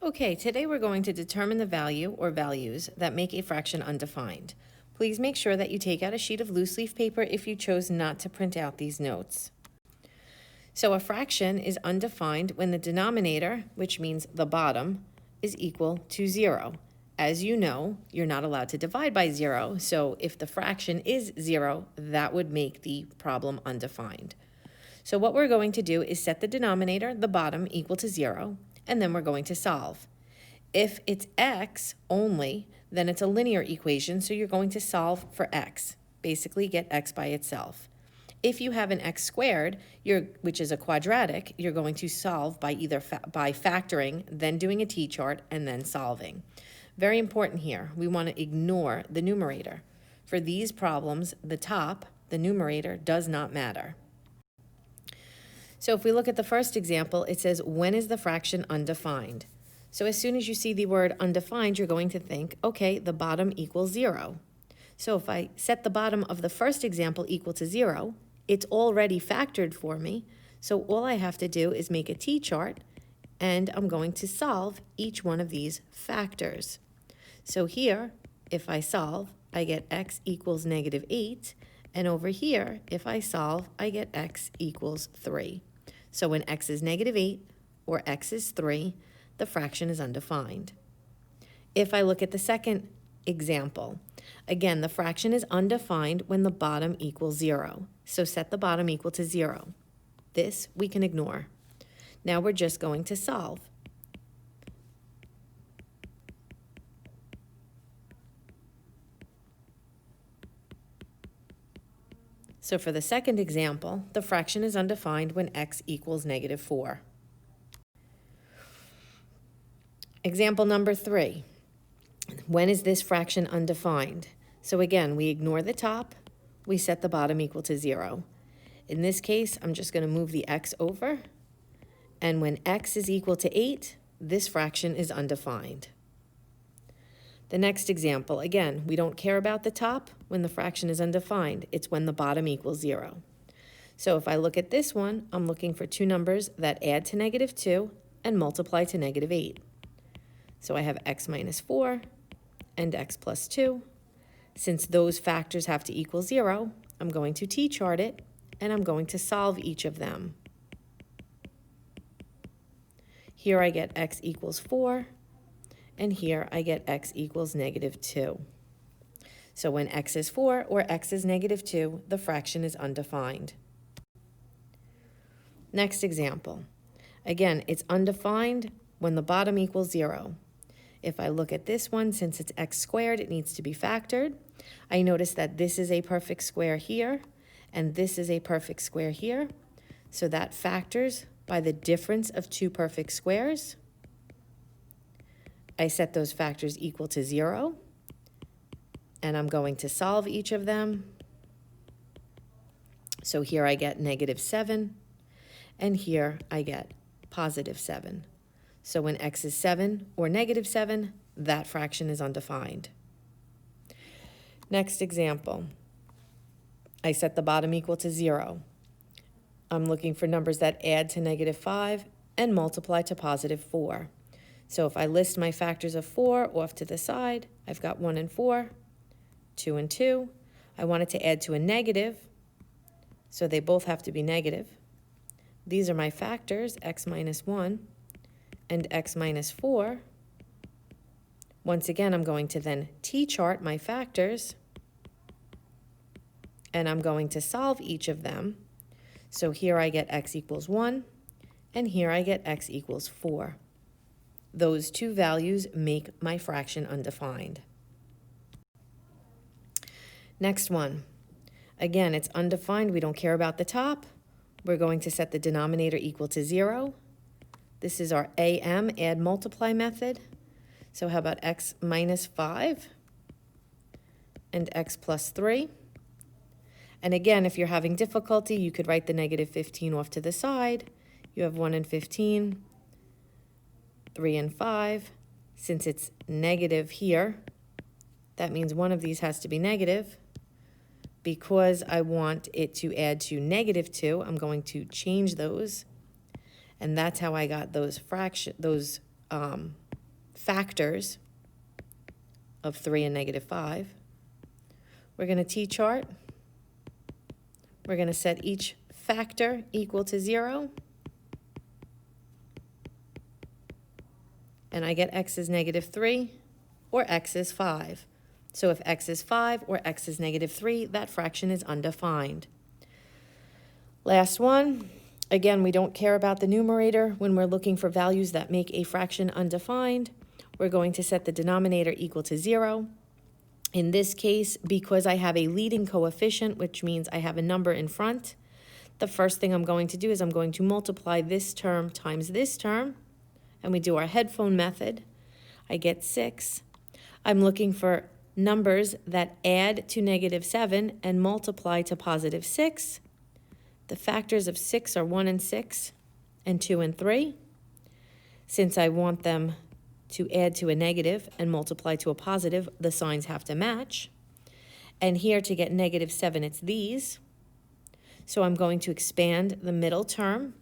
Okay, today we're going to determine the value or values that make a fraction undefined. Please make sure that you take out a sheet of loose leaf paper if you chose not to print out these notes. So a fraction is undefined when the denominator, which means the bottom, is equal to 0. As you know, you're not allowed to divide by 0, so if the fraction is 0, that would make the problem undefined. So what we're going to do is set the denominator, the bottom, equal to 0, and then we're going to solve. If it's x only, then it's a linear equation, so you're going to solve for x, basically get x by itself. If you have an x squared, which is a quadratic, you're going to solve by either by factoring, then doing a t-chart, and then solving. Very important here, we want to ignore the numerator. For these problems, the top, the numerator, does not matter. So if we look at the first example, it says, when is the fraction undefined? So as soon as you see the word undefined, you're going to think, okay, the bottom equals 0. So if I set the bottom of the first example equal to 0, it's already factored for me. So all I have to do is make a t-chart, and I'm going to solve each one of these factors. So here, if I solve, I get x equals -8. And over here, if I solve, I get x equals 3. So when x is -8 or x is 3, the fraction is undefined. If I look at the second example, again, the fraction is undefined when the bottom equals 0. So set the bottom equal to 0. This we can ignore. Now we're just going to solve. So for the second example, the fraction is undefined when x equals -4. Example number 3. When is this fraction undefined? So again, we ignore the top, we set the bottom equal to 0. In this case, I'm just going to move the x over, and when x is equal to 8, this fraction is undefined. The next example, again, we don't care about the top when the fraction is undefined. It's when the bottom equals 0. So if I look at this one, I'm looking for two numbers that add to -2 and multiply to -8. So I have x minus 4 and x plus 2. Since those factors have to equal 0, I'm going to t-chart it, and I'm going to solve each of them. Here I get x equals 4, and here I get x equals -2. So when x is 4 or x is -2, the fraction is undefined. Next example. Again, it's undefined when the bottom equals 0. If I look at this one, since it's x squared, it needs to be factored. I notice that this is a perfect square here, and this is a perfect square here. So that factors by the difference of two perfect squares. I set those factors equal to 0, and I'm going to solve each of them. So here I get -7, and here I get +7. So when x is 7 or -7, that fraction is undefined. Next example. I set the bottom equal to 0. I'm looking for numbers that add to -5 and multiply to +4. So if I list my factors of 4 off to the side, I've got 1 and 4, 2 and 2. I want it to add to a negative, so they both have to be negative. These are my factors, x minus 1 and x minus 4. Once again, I'm going to then t-chart my factors, and I'm going to solve each of them. So here I get x equals 1, and here I get x equals 4. Those two values make my fraction undefined. Next one. Again, it's undefined. We don't care about the top. We're going to set the denominator equal to 0. This is our AM, add multiply method. So how about x minus 5 and x plus 3? And again, if you're having difficulty, you could write the -15 off to the side. You have 1 and 15, 3 and 5. Since it's negative here, that means one of these has to be negative. Because I want it to add to -2, I'm going to change those. And that's how I got those factors of 3 and negative 5. We're going to t-chart. We're going to set each factor equal to 0. And I get x is negative 3 or x is 5. So if x is 5 or x is negative 3, that fraction is undefined. Last one. Again, we don't care about the numerator when we're looking for values that make a fraction undefined. We're going to set the denominator equal to 0. In this case, because I have a leading coefficient, which means I have a number in front, the first thing I'm going to do is I'm going to multiply this term times this term, and we do our headphone method. I get 6. I'm looking for numbers that add to negative 7 and multiply to positive 6. The factors of 6 are 1 and 6, and 2 and 3. Since I want them to add to a negative and multiply to a positive, the signs have to match. And here to get negative 7, it's these. So I'm going to expand the middle term.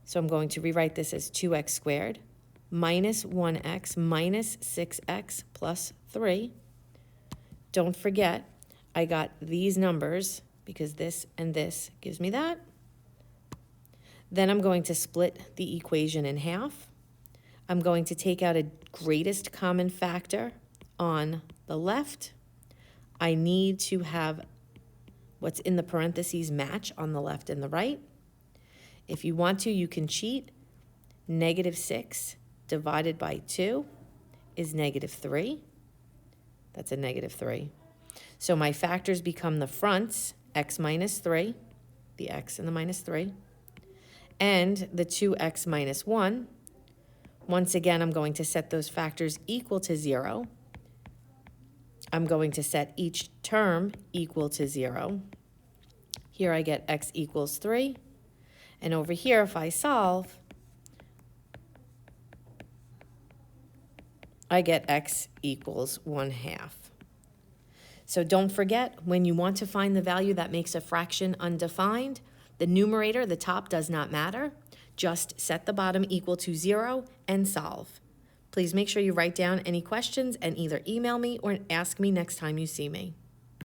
So I'm going to rewrite this as 2x squared minus 1x minus 6x plus 3. Don't forget, I got these numbers because this and this gives me that. Then I'm going to split the equation in half. I'm going to take out a greatest common factor on the left. I need to have what's in the parentheses match on the left and the right. If you want to, you can cheat. Negative 6 divided by 2 is negative 3. That's a negative 3. So my factors become the fronts, x minus 3, the x and the minus 3, and the 2x minus 1. Once again, I'm going to set those factors equal to 0. I'm going to set each term equal to 0. Here I get x equals 3. And over here, if I solve, I get x equals 1/2. So don't forget, when you want to find the value that makes a fraction undefined, the numerator, the top, does not matter. Just set the bottom equal to 0 and solve. Please make sure you write down any questions and either email me or ask me next time you see me.